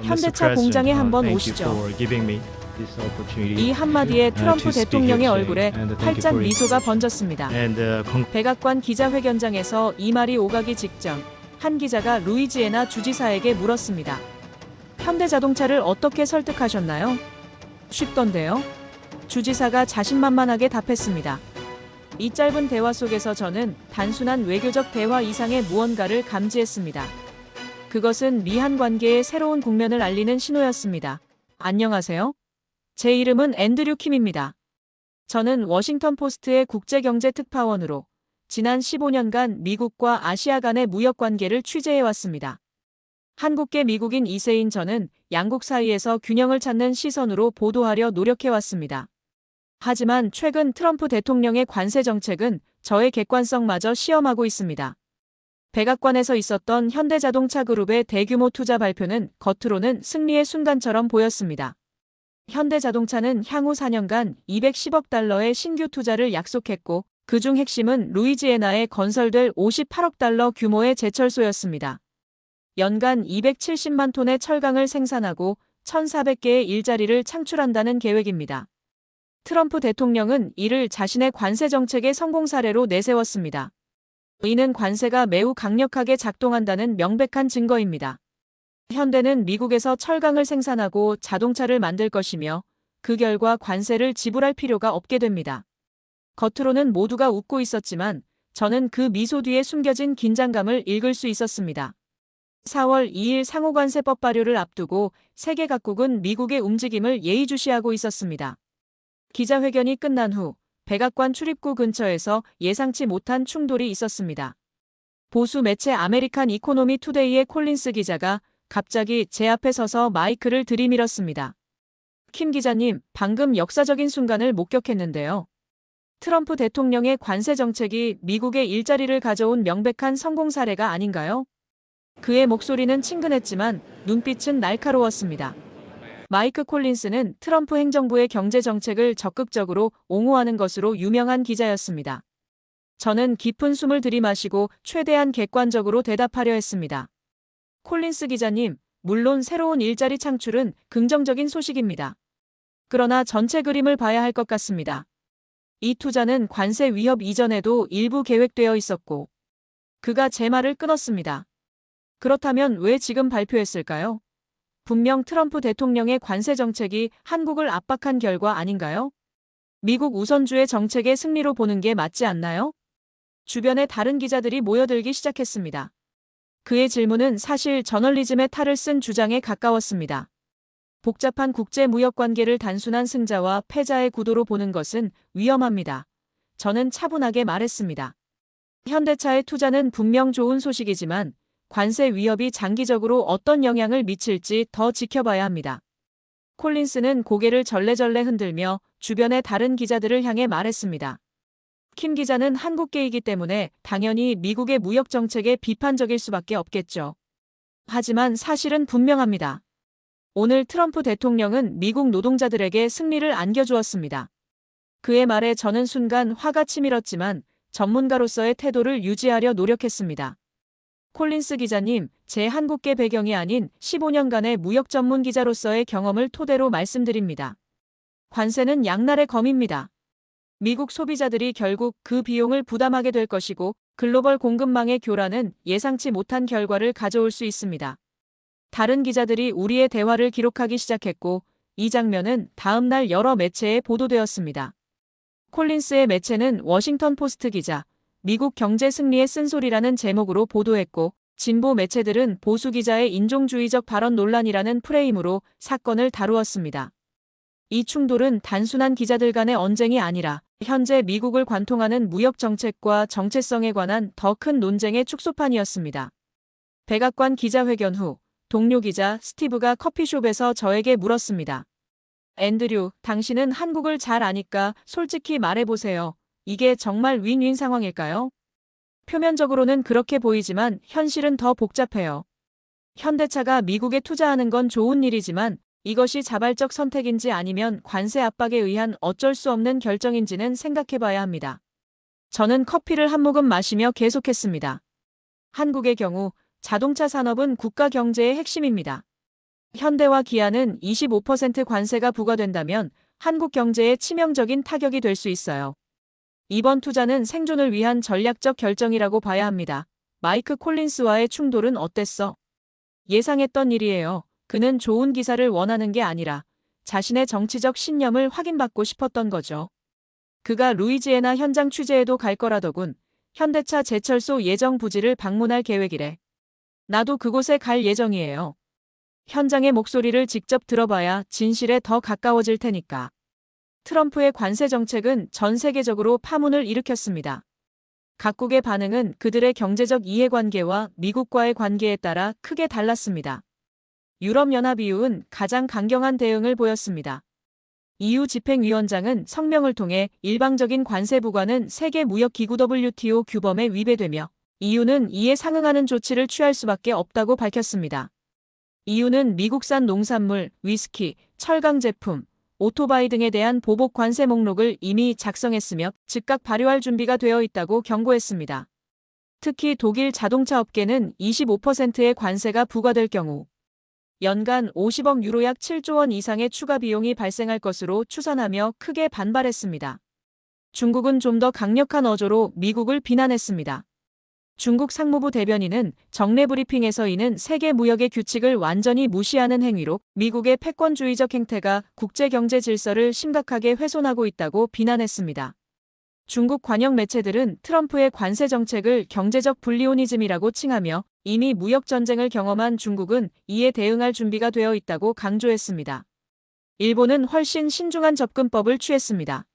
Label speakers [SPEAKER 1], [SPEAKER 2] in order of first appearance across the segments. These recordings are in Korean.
[SPEAKER 1] 현대차 공장에 한번 오시죠. 이 한마디에 트럼프 대통령의 얼굴에 활짝 미소가 번졌습니다. 백악관 기자회견장에서 이 말이 오가기 직전 한 기자가 루이지애나 주지사에게 물었습니다. 현대자동차를 어떻게 설득하셨나요? 쉽던데요? 주지사가 자신만만하게 답했습니다. 이 짧은 대화 속에서 저는 단순한 외교적 대화 이상의 무언가를 감지했습니다. 그것은 미한 관계의 새로운 국면을 알리는 신호였습니다. 안녕하세요. 제 이름은 앤드류 킴입니다. 저는 워싱턴 포스트의 국제경제특파원으로 지난 15년간 미국과 아시아 간의 무역 관계를 취재해왔습니다. 한국계 미국인 2세인 저는 양국 사이에서 균형을 찾는 시선으로 보도하려 노력해왔습니다. 하지만 최근 트럼프 대통령의 관세 정책은 저의 객관성마저 시험하고 있습니다. 백악관에서 있었던 현대자동차 그룹의 대규모 투자 발표는 겉으로는 승리의 순간처럼 보였습니다. 현대자동차는 향후 4년간 210억 달러의 신규 투자를 약속했고 그중 핵심은 루이지애나에 건설될 58억 달러 규모의 제철소였습니다. 연간 270만 톤의 철강을 생산하고 1,400개의 일자리를 창출한다는 계획입니다. 트럼프 대통령은 이를 자신의 관세 정책의 성공 사례로 내세웠습니다. 이는 관세가 매우 강력하게 작동한다는 명백한 증거입니다. 현대는 미국에서 철강을 생산하고 자동차를 만들 것이며 그 결과 관세를 지불할 필요가 없게 됩니다. 겉으로는 모두가 웃고 있었지만 저는 그 미소 뒤에 숨겨진 긴장감을 읽을 수 있었습니다. 4월 2일 상호관세법 발효를 앞두고 세계 각국은 미국의 움직임을 예의주시하고 있었습니다. 기자회견이 끝난 후 백악관 출입구 근처에서 예상치 못한 충돌이 있었습니다. 보수 매체 아메리칸 이코노미 투데이의 콜린스 기자가 갑자기 제 앞에 서서 마이크를 들이밀었습니다. 킴 기자님, 방금 역사적인 순간을 목격했는데요. 트럼프 대통령의 관세 정책이 미국의 일자리를 가져온 명백한 성공 사례가 아닌가요? 그의 목소리는 친근했지만 눈빛은 날카로웠습니다. 마이크 콜린스는 트럼프 행정부의 경제 정책을 적극적으로 옹호하는 것으로 유명한 기자였습니다. 저는 깊은 숨을 들이마시고 최대한 객관적으로 대답하려 했습니다. 콜린스 기자님, 물론 새로운 일자리 창출은 긍정적인 소식입니다. 그러나 전체 그림을 봐야 할 것 같습니다. 이 투자는 관세 위협 이전에도 일부 계획되어 있었고, 그가 제 말을 끊었습니다. 그렇다면 왜 지금 발표했을까요? 분명 트럼프 대통령의 관세 정책이 한국을 압박한 결과 아닌가요? 미국 우선주의 정책의 승리로 보는 게 맞지 않나요? 주변에 다른 기자들이 모여들기 시작했습니다. 그의 질문은 사실 저널리즘의 탈을 쓴 주장에 가까웠습니다. 복잡한 국제 무역 관계를 단순한 승자와 패자의 구도로 보는 것은 위험합니다. 저는 차분하게 말했습니다. 현대차의 투자는 분명 좋은 소식이지만 관세 위협이 장기적으로 어떤 영향을 미칠지 더 지켜봐야 합니다. 콜린스는 고개를 절레절레 흔들며 주변의 다른 기자들을 향해 말했습니다. 킴 기자는 한국계이기 때문에 당연히 미국의 무역 정책에 비판적일 수밖에 없겠죠. 하지만 사실은 분명합니다. 오늘 트럼프 대통령은 미국 노동자들에게 승리를 안겨주었습니다. 그의 말에 저는 순간 화가 치밀었지만 전문가로서의 태도를 유지하려 노력했습니다. 콜린스 기자님, 제 한국계 배경이 아닌 15년간의 무역 전문 기자로서의 경험을 토대로 말씀드립니다. 관세는 양날의 검입니다. 미국 소비자들이 결국 그 비용을 부담하게 될 것이고 글로벌 공급망의 교란은 예상치 못한 결과를 가져올 수 있습니다. 다른 기자들이 우리의 대화를 기록하기 시작했고 이 장면은 다음 날 여러 매체에 보도되었습니다. 콜린스의 매체는 워싱턴 포스트 기자, 미국 경제 승리의 쓴소리라는 제목으로 보도했고 진보 매체들은 보수 기자의 인종주의적 발언 논란이라는 프레임으로 사건을 다루었습니다. 이 충돌은 단순한 기자들 간의 언쟁이 아니라 현재 미국을 관통하는 무역 정책과 정체성에 관한 더 큰 논쟁의 축소판이었습니다. 백악관 기자회견 후 동료 기자 스티브가 커피숍에서 저에게 물었습니다. 앤드류, 당신은 한국을 잘 아니까 솔직히 말해보세요. 이게 정말 윈윈 상황일까요? 표면적으로는 그렇게 보이지만 현실은 더 복잡해요. 현대차가 미국에 투자하는 건 좋은 일이지만 이것이 자발적 선택인지 아니면 관세 압박에 의한 어쩔 수 없는 결정인지는 생각해봐야 합니다. 저는 커피를 한 모금 마시며 계속했습니다. 한국의 경우 자동차 산업은 국가 경제의 핵심입니다. 현대와 기아는 25% 관세가 부과된다면 한국 경제에 치명적인 타격이 될 수 있어요. 이번 투자는 생존을 위한 전략적 결정이라고 봐야 합니다. 마이크 콜린스와의 충돌은 어땠어? 예상했던 일이에요. 그는 좋은 기사를 원하는 게 아니라 자신의 정치적 신념을 확인받고 싶었던 거죠. 그가 루이지애나 현장 취재에도 갈 거라더군. 현대차 제철소 예정 부지를 방문할 계획이래. 나도 그곳에 갈 예정이에요. 현장의 목소리를 직접 들어봐야 진실에 더 가까워질 테니까. 트럼프의 관세 정책은 전 세계적으로 파문을 일으켰습니다. 각국의 반응은 그들의 경제적 이해관계와 미국과의 관계에 따라 크게 달랐습니다. 유럽연합 EU는 가장 강경한 대응을 보였습니다. EU 집행위원장은 성명을 통해 일방적인 관세 부과는 세계무역기구 WTO 규범에 위배되며 EU는 이에 상응하는 조치를 취할 수밖에 없다고 밝혔습니다. EU는 미국산 농산물, 위스키, 철강 제품, 오토바이 등에 대한 보복 관세 목록을 이미 작성했으며 즉각 발효할 준비가 되어 있다고 경고했습니다. 특히 독일 자동차 업계는 25%의 관세가 부과될 경우 연간 50억 유로 약 7조 원 이상의 추가 비용이 발생할 것으로 추산하며 크게 반발했습니다. 중국은 좀 더 강력한 어조로 미국을 비난했습니다. 중국 상무부 대변인은 정례 브리핑에서 이는 세계 무역의 규칙을 완전히 무시하는 행위로 미국의 패권주의적 행태가 국제 경제 질서를 심각하게 훼손하고 있다고 비난했습니다. 중국 관영 매체들은 트럼프의 관세 정책을 경제적 불리오니즘이라고 칭하며 이미 무역 전쟁을 경험한 중국은 이에 대응할 준비가 되어 있다고 강조했습니다. 일본은 훨씬 신중한 접근법을 취했습니다.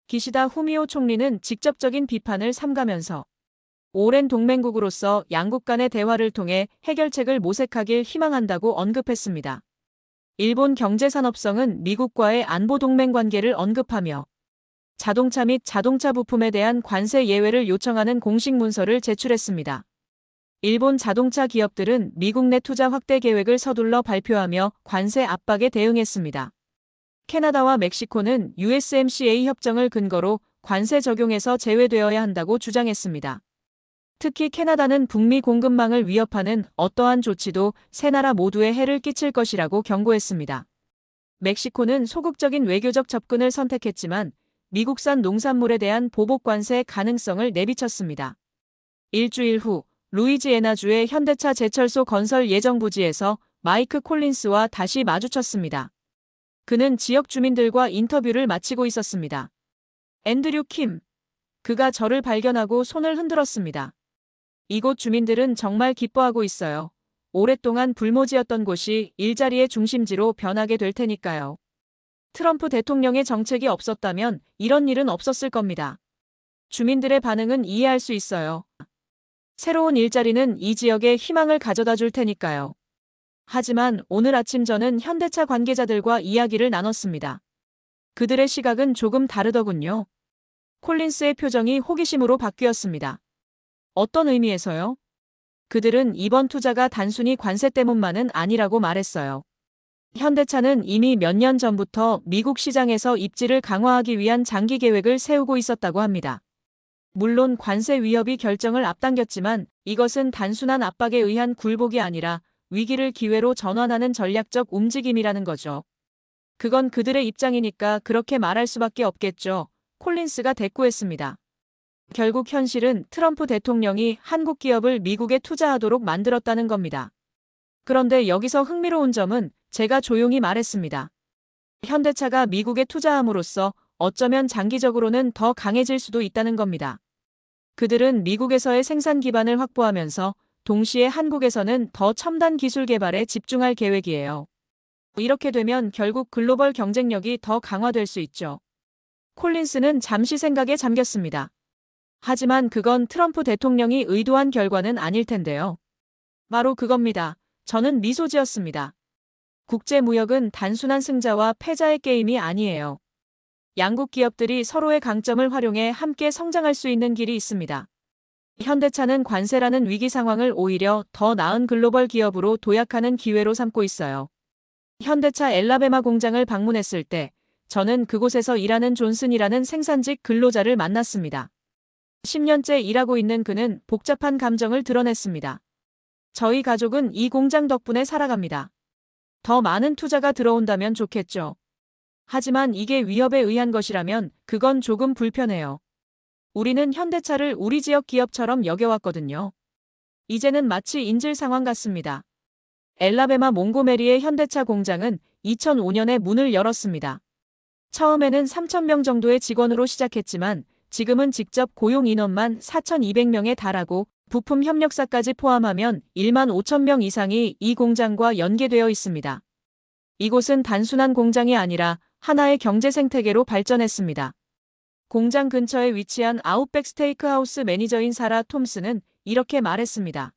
[SPEAKER 1] 기시다 후미오 총리는 직접적인 비판을 삼가면서 오랜 동맹국으로서 양국 간의 대화를 통해 해결책을 모색하길 희망한다고 언급했습니다. 일본 경제산업성은 미국과의 안보 동맹 관계를 언급하며 자동차 및 자동차 부품에 대한 관세 예외를 요청하는 공식 문서를 제출했습니다. 일본 자동차 기업들은 미국 내 투자 확대 계획을 서둘러 발표하며 관세 압박에 대응했습니다. 캐나다와 멕시코는 USMCA 협정을 근거로 관세 적용에서 제외되어야 한다고 주장했습니다. 특히 캐나다는 북미 공급망을 위협하는 어떠한 조치도 세 나라 모두에 해를 끼칠 것이라고 경고했습니다. 멕시코는 소극적인 외교적 접근을 선택했지만 미국산 농산물에 대한 보복 관세 가능성을 내비쳤습니다. 일주일 후 루이지애나주의 현대차 제철소 건설 예정 부지에서 마이크 콜린스와 다시 마주쳤습니다. 그는 지역 주민들과 인터뷰를 마치고 있었습니다. 앤드류 킴. 그가 저를 발견하고 손을 흔들었습니다. 이곳 주민들은 정말 기뻐하고 있어요. 오랫동안 불모지였던 곳이 일자리의 중심지로 변하게 될 테니까요. 트럼프 대통령의 정책이 없었다면 이런 일은 없었을 겁니다. 주민들의 반응은 이해할 수 있어요. 새로운 일자리는 이 지역에 희망을 가져다 줄 테니까요. 하지만 오늘 아침 저는 현대차 관계자들과 이야기를 나눴습니다. 그들의 시각은 조금 다르더군요. 콜린스의 표정이 호기심으로 바뀌었습니다. 어떤 의미에서요? 그들은 이번 투자가 단순히 관세 때문만은 아니라고 말했어요. 현대차는 이미 몇 년 전부터 미국 시장에서 입지를 강화하기 위한 장기 계획을 세우고 있었다고 합니다. 물론 관세 위협이 결정을 앞당겼지만 이것은 단순한 압박에 의한 굴복이 아니라 위기를 기회로 전환하는 전략적 움직임이라는 거죠. 그건 그들의 입장이니까 그렇게 말할 수밖에 없겠죠. 콜린스가 대꾸했습니다. 결국 현실은 트럼프 대통령이 한국 기업을 미국에 투자하도록 만들었다는 겁니다. 그런데 여기서 흥미로운 점은 제가 조용히 말했습니다. 현대차가 미국에 투자함으로써 어쩌면 장기적으로는 더 강해질 수도 있다는 겁니다. 그들은 미국에서의 생산 기반을 확보하면서 동시에 한국에서는 더 첨단 기술 개발에 집중할 계획이에요. 이렇게 되면 결국 글로벌 경쟁력이 더 강화될 수 있죠. 콜린스는 잠시 생각에 잠겼습니다. 하지만 그건 트럼프 대통령이 의도한 결과는 아닐 텐데요. 바로 그겁니다. 저는 미소 지었습니다. 국제무역은 단순한 승자와 패자의 게임이 아니에요. 양국 기업들이 서로의 강점을 활용해 함께 성장할 수 있는 길이 있습니다. 현대차는 관세라는 위기 상황을 오히려 더 나은 글로벌 기업으로 도약하는 기회로 삼고 있어요. 현대차 엘라베마 공장을 방문했을 때 저는 그곳에서 일하는 존슨이라는 생산직 근로자를 만났습니다. 10년째 일하고 있는 그는 복잡한 감정을 드러냈습니다. 저희 가족은 이 공장 덕분에 살아갑니다. 더 많은 투자가 들어온다면 좋겠죠. 하지만 이게 위협에 의한 것이라면 그건 조금 불편해요. 우리는 현대차를 우리 지역 기업처럼 여겨왔거든요. 이제는 마치 인질 상황 같습니다. 엘라베마 몽고메리의 현대차 공장은 2005년에 문을 열었습니다. 처음에는 3,000명 정도의 직원으로 시작했지만 지금은 직접 고용 인원만 4,200명에 달하고 부품 협력사까지 포함하면 1만 5,000명 이상이 이 공장과 연계되어 있습니다. 이곳은 단순한 공장이 아니라 하나의 경제 생태계로 발전했습니다. 공장 근처에 위치한 아웃백 스테이크하우스 매니저인 사라 톰스는 이렇게 말했습니다.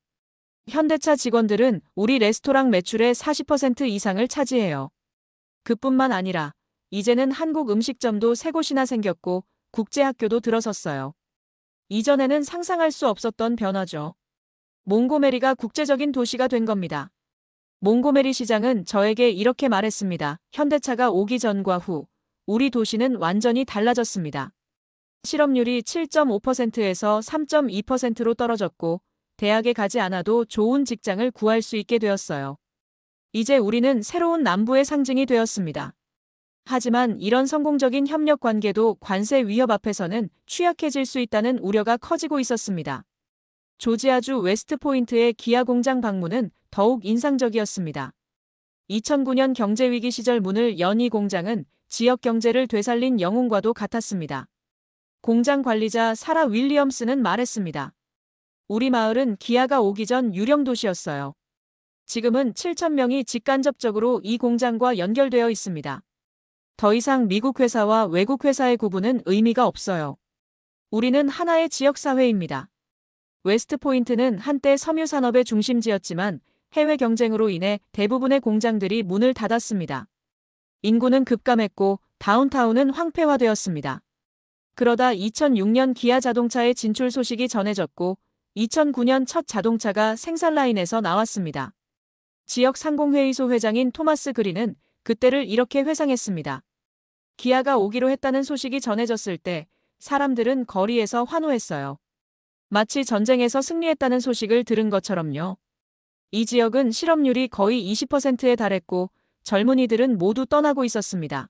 [SPEAKER 1] 현대차 직원들은 우리 레스토랑 매출의 40% 이상을 차지해요. 그뿐만 아니라 이제는 한국 음식점도 3곳이나 생겼고 국제학교도 들어섰어요. 이전에는 상상할 수 없었던 변화죠. 몽고메리가 국제적인 도시가 된 겁니다. 몽고메리 시장은 저에게 이렇게 말했습니다. 현대차가 오기 전과 후 우리 도시는 완전히 달라졌습니다. 실업률이 7.5%에서 3.2%로 떨어졌고 대학에 가지 않아도 좋은 직장을 구할 수 있게 되었어요. 이제 우리는 새로운 남부의 상징이 되었습니다. 하지만 이런 성공적인 협력 관계도 관세 위협 앞에서는 취약해질 수 있다는 우려가 커지고 있었습니다. 조지아주 웨스트포인트의 기아 공장 방문은 더욱 인상적이었습니다. 2009년 경제위기 시절 문을 연 이 공장은 지역 경제를 되살린 영웅과도 같았습니다. 공장 관리자 사라 윌리엄스는 말했습니다. 우리 마을은 기아가 오기 전 유령 도시였어요. 지금은 7,000명이 직간접적으로 이 공장과 연결되어 있습니다. 더 이상 미국 회사와 외국 회사의 구분은 의미가 없어요. 우리는 하나의 지역사회입니다. 웨스트포인트는 한때 섬유 산업의 중심지였지만 해외 경쟁으로 인해 대부분의 공장들이 문을 닫았습니다. 인구는 급감했고 다운타운은 황폐화되었습니다. 그러다 2006년 기아 자동차의 진출 소식이 전해졌고 2009년 첫 자동차가 생산 라인에서 나왔습니다. 지역 상공회의소 회장인 토마스 그린은 그때를 이렇게 회상했습니다. 기아가 오기로 했다는 소식이 전해졌을 때 사람들은 거리에서 환호했어요. 마치 전쟁에서 승리했다는 소식을 들은 것처럼요. 이 지역은 실업률이 거의 20%에 달했고 젊은이들은 모두 떠나고 있었습니다.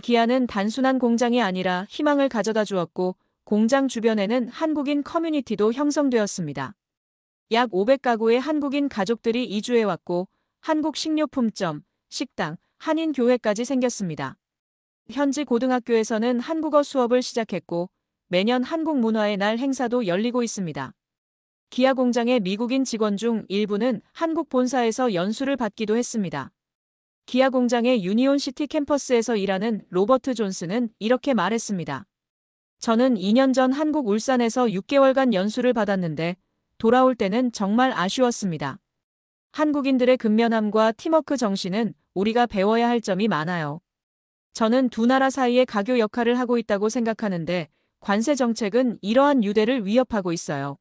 [SPEAKER 1] 기아는 단순한 공장이 아니라 희망을 가져다 주었고 공장 주변에는 한국인 커뮤니티도 형성되었습니다. 약 500가구의 한국인 가족들이 이주해왔고 한국 식료품점, 식당, 한인교회까지 생겼습니다. 현지 고등학교에서는 한국어 수업을 시작했고 매년 한국 문화의 날 행사도 열리고 있습니다. 기아 공장의 미국인 직원 중 일부는 한국 본사에서 연수를 받기도 했습니다. 기아 공장의 유니온시티 캠퍼스에서 일하는 로버트 존스는 이렇게 말했습니다. 저는 2년 전 한국 울산에서 6개월간 연수를 받았는데 돌아올 때는 정말 아쉬웠습니다. 한국인들의 근면함과 팀워크 정신은 우리가 배워야 할 점이 많아요. 저는 두 나라 사이의 가교 역할을 하고 있다고 생각하는데 관세 정책은 이러한 유대를 위협하고 있어요.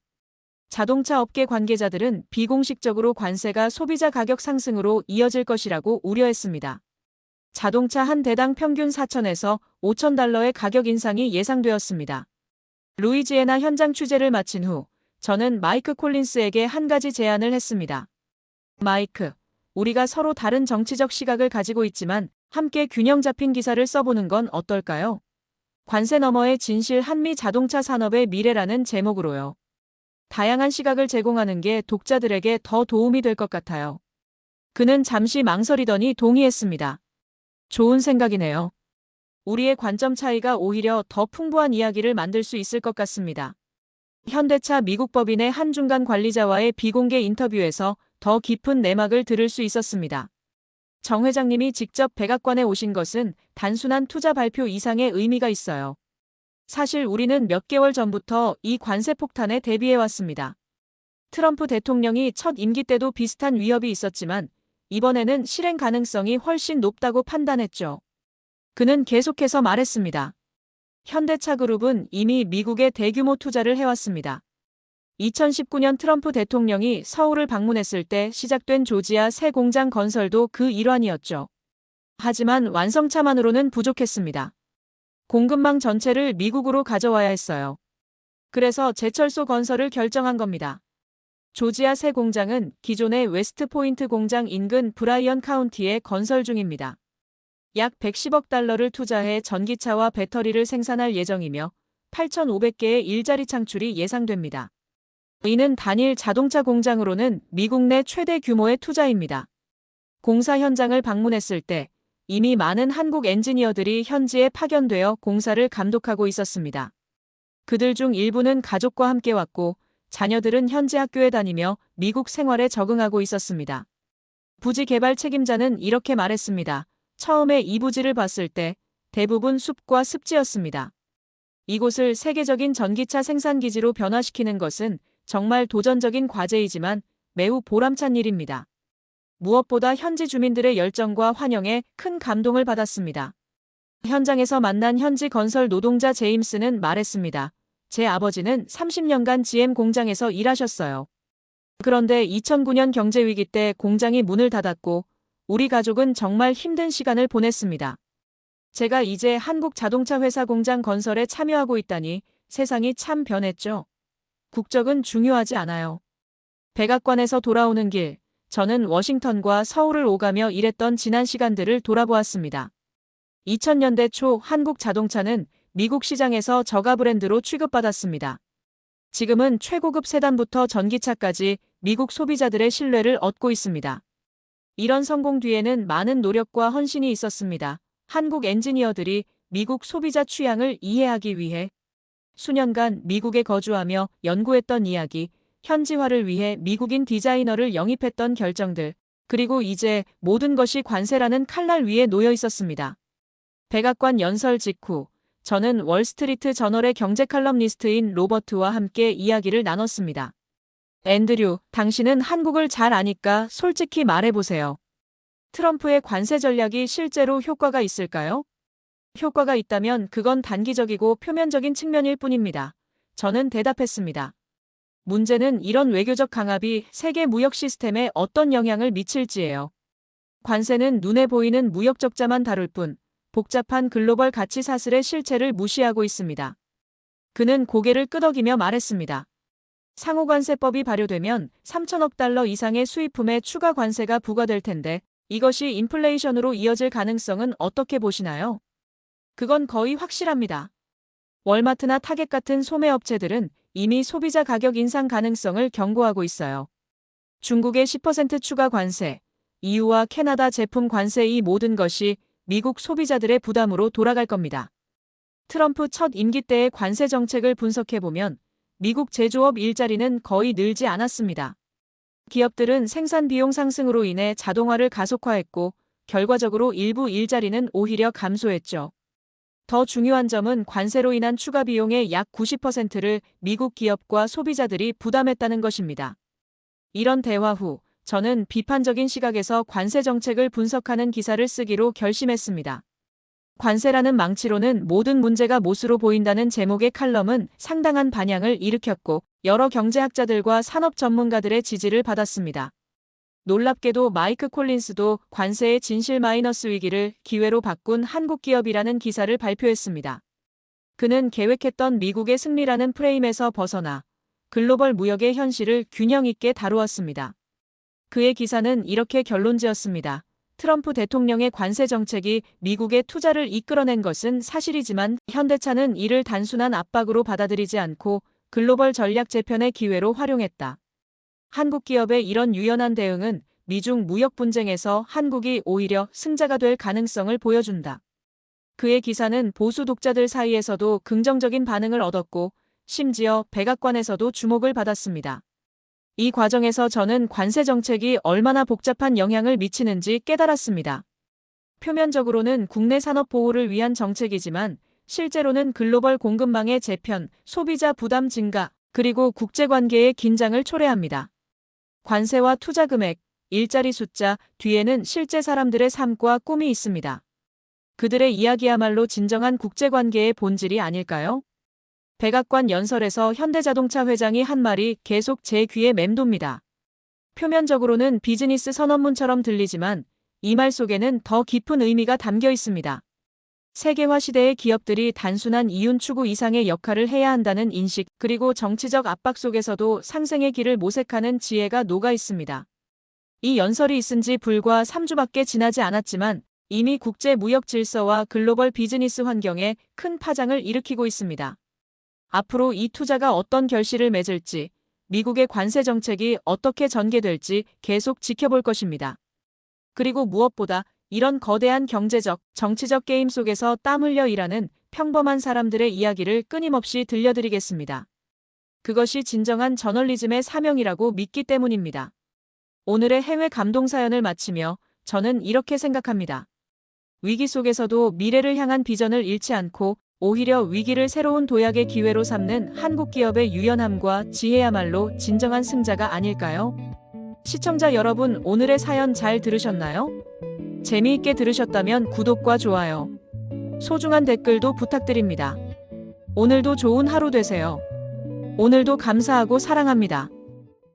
[SPEAKER 1] 자동차 업계 관계자들은 비공식적으로 관세가 소비자 가격 상승으로 이어질 것이라고 우려했습니다. 자동차 한 대당 평균 4,000에서 5,000달러의 가격 인상이 예상되었습니다. 루이지애나 현장 취재를 마친 후 저는 마이크 콜린스에게 한 가지 제안을 했습니다. 마이크, 우리가 서로 다른 정치적 시각을 가지고 있지만 함께 균형 잡힌 기사를 써보는 건 어떨까요? 관세 너머의 진실 한미 자동차 산업의 미래라는 제목으로요. 다양한 시각을 제공하는 게 독자들에게 더 도움이 될 것 같아요. 그는 잠시 망설이더니 동의했습니다. 좋은 생각이네요. 우리의 관점 차이가 오히려 더 풍부한 이야기를 만들 수 있을 것 같습니다. 현대차 미국 법인의 한 중간 관리자와의 비공개 인터뷰에서 더 깊은 내막을 들을 수 있었습니다. 정 회장님이 직접 백악관에 오신 것은 단순한 투자 발표 이상의 의미가 있어요. 사실 우리는 몇 개월 전부터 이 관세 폭탄에 대비해왔습니다. 트럼프 대통령이 첫 임기 때도 비슷한 위협이 있었지만 이번에는 실행 가능성이 훨씬 높다고 판단했죠. 그는 계속해서 말했습니다. 현대차 그룹은 이미 미국에 대규모 투자를 해왔습니다. 2019년 트럼프 대통령이 서울을 방문했을 때 시작된 조지아 새 공장 건설도 그 일환이었죠. 하지만 완성차만으로는 부족했습니다. 공급망 전체를 미국으로 가져와야 했어요. 그래서 제철소 건설을 결정한 겁니다. 조지아 새 공장은 기존의 웨스트포인트 공장 인근 브라이언 카운티에 건설 중입니다. 약 110억 달러를 투자해 전기차와 배터리를 생산할 예정이며 8,500개의 일자리 창출이 예상됩니다. 이는 단일 자동차 공장으로는 미국 내 최대 규모의 투자입니다. 공사 현장을 방문했을 때 이미 많은 한국 엔지니어들이 현지에 파견되어 공사를 감독하고 있었습니다. 그들 중 일부는 가족과 함께 왔고 자녀들은 현지 학교에 다니며 미국 생활에 적응하고 있었습니다. 부지 개발 책임자는 이렇게 말했습니다. 처음에 이 부지를 봤을 때 대부분 숲과 습지였습니다. 이곳을 세계적인 전기차 생산기지로 변화시키는 것은 정말 도전적인 과제이지만 매우 보람찬 일입니다. 무엇보다 현지 주민들의 열정과 환영에 큰 감동을 받았습니다. 현장에서 만난 현지 건설 노동자 제임스는 말했습니다. 제 아버지는 30년간 GM 공장에서 일하셨어요. 그런데 2009년 경제위기 때 공장이 문을 닫았고 우리 가족은 정말 힘든 시간을 보냈습니다. 제가 이제 한국 자동차 회사 공장 건설에 참여하고 있다니 세상이 참 변했죠. 국적은 중요하지 않아요. 백악관에서 돌아오는 길, 저는 워싱턴과 서울을 오가며 일했던 지난 시간들을 돌아보았습니다. 2000년대 초 한국 자동차는 미국 시장에서 저가 브랜드로 취급받았습니다. 지금은 최고급 세단부터 전기차까지 미국 소비자들의 신뢰를 얻고 있습니다. 이런 성공 뒤에는 많은 노력과 헌신이 있었습니다. 한국 엔지니어들이 미국 소비자 취향을 이해하기 위해 수년간 미국에 거주하며 연구했던 이야기, 현지화를 위해 미국인 디자이너를 영입했던 결정들, 그리고 이제 모든 것이 관세라는 칼날 위에 놓여 있었습니다. 백악관 연설 직후 저는 월스트리트 저널의 경제 칼럼니스트인 로버트와 함께 이야기를 나눴습니다. 앤드류, 당신은 한국을 잘 아니까 솔직히 말해보세요. 트럼프의 관세 전략이 실제로 효과가 있을까요? 효과가 있다면 그건 단기적이고 표면적인 측면일 뿐입니다. 저는 대답했습니다. 문제는 이런 외교적 강압이 세계 무역 시스템에 어떤 영향을 미칠지예요. 관세는 눈에 보이는 무역 적자만 다룰 뿐 복잡한 글로벌 가치 사슬의 실체를 무시하고 있습니다. 그는 고개를 끄덕이며 말했습니다. 상호관세법이 발효되면 3천억 달러 이상의 수입품에 추가 관세가 부과될 텐데 이것이 인플레이션으로 이어질 가능성은 어떻게 보시나요? 그건 거의 확실합니다. 월마트나 타겟 같은 소매업체들은 이미 소비자 가격 인상 가능성을 경고하고 있어요. 중국의 10% 추가 관세, EU와 캐나다 제품 관세 이 모든 것이 미국 소비자들의 부담으로 돌아갈 겁니다. 트럼프 첫 임기 때의 관세 정책을 분석해보면 미국 제조업 일자리는 거의 늘지 않았습니다. 기업들은 생산 비용 상승으로 인해 자동화를 가속화했고 결과적으로 일부 일자리는 오히려 감소했죠. 더 중요한 점은 관세로 인한 추가 비용의 약 90%를 미국 기업과 소비자들이 부담했다는 것입니다. 이런 대화 후 저는 비판적인 시각에서 관세 정책을 분석하는 기사를 쓰기로 결심했습니다. 관세라는 망치로는 모든 문제가 못으로 보인다는 제목의 칼럼은 상당한 반향을 일으켰고 여러 경제학자들과 산업 전문가들의 지지를 받았습니다. 놀랍게도 마이크 콜린스도 관세의 진실 마이너스 위기를 기회로 바꾼 한국 기업이라는 기사를 발표했습니다. 그는 계획했던 미국의 승리라는 프레임에서 벗어나 글로벌 무역의 현실을 균형 있게 다루었습니다. 그의 기사는 이렇게 결론지었습니다. 트럼프 대통령의 관세 정책이 미국의 투자를 이끌어낸 것은 사실이지만 현대차는 이를 단순한 압박으로 받아들이지 않고 글로벌 전략 재편의 기회로 활용했다. 한국 기업의 이런 유연한 대응은 미중 무역 분쟁에서 한국이 오히려 승자가 될 가능성을 보여준다. 그의 기사는 보수 독자들 사이에서도 긍정적인 반응을 얻었고 심지어 백악관에서도 주목을 받았습니다. 이 과정에서 저는 관세 정책이 얼마나 복잡한 영향을 미치는지 깨달았습니다. 표면적으로는 국내 산업 보호를 위한 정책이지만 실제로는 글로벌 공급망의 재편, 소비자 부담 증가, 그리고 국제관계의 긴장을 초래합니다. 관세와 투자 금액, 일자리 숫자 뒤에는 실제 사람들의 삶과 꿈이 있습니다. 그들의 이야기야말로 진정한 국제관계의 본질이 아닐까요? 백악관 연설에서 현대자동차 회장이 한 말이 계속 제 귀에 맴돕니다. 표면적으로는 비즈니스 선언문처럼 들리지만 이 말 속에는 더 깊은 의미가 담겨 있습니다. 세계화 시대의 기업들이 단순한 이윤 추구 이상의 역할을 해야 한다는 인식, 그리고 정치적 압박 속에서도 상생의 길을 모색하는 지혜가 녹아 있습니다. 이 연설이 있은 지 불과 3주밖에 지나지 않았지만 이미 국제 무역 질서와 글로벌 비즈니스 환경에 큰 파장을 일으키고 있습니다. 앞으로 이 투자가 어떤 결실을 맺을지, 미국의 관세 정책이 어떻게 전개될지 계속 지켜볼 것입니다. 그리고 무엇보다 이런 거대한 경제적, 정치적 게임 속에서 땀 흘려 일하는 평범한 사람들의 이야기를 끊임없이 들려드리겠습니다. 그것이 진정한 저널리즘의 사명이라고 믿기 때문입니다. 오늘의 해외 감동 사연을 마치며 저는 이렇게 생각합니다. 위기 속에서도 미래를 향한 비전을 잃지 않고 오히려 위기를 새로운 도약의 기회로 삼는 한국 기업의 유연함과 지혜야말로 진정한 승자가 아닐까요? 시청자 여러분, 오늘의 사연 잘 들으셨나요? 재미있게 들으셨다면 구독과 좋아요, 소중한 댓글도 부탁드립니다. 오늘도 좋은 하루 되세요. 오늘도 감사하고 사랑합니다.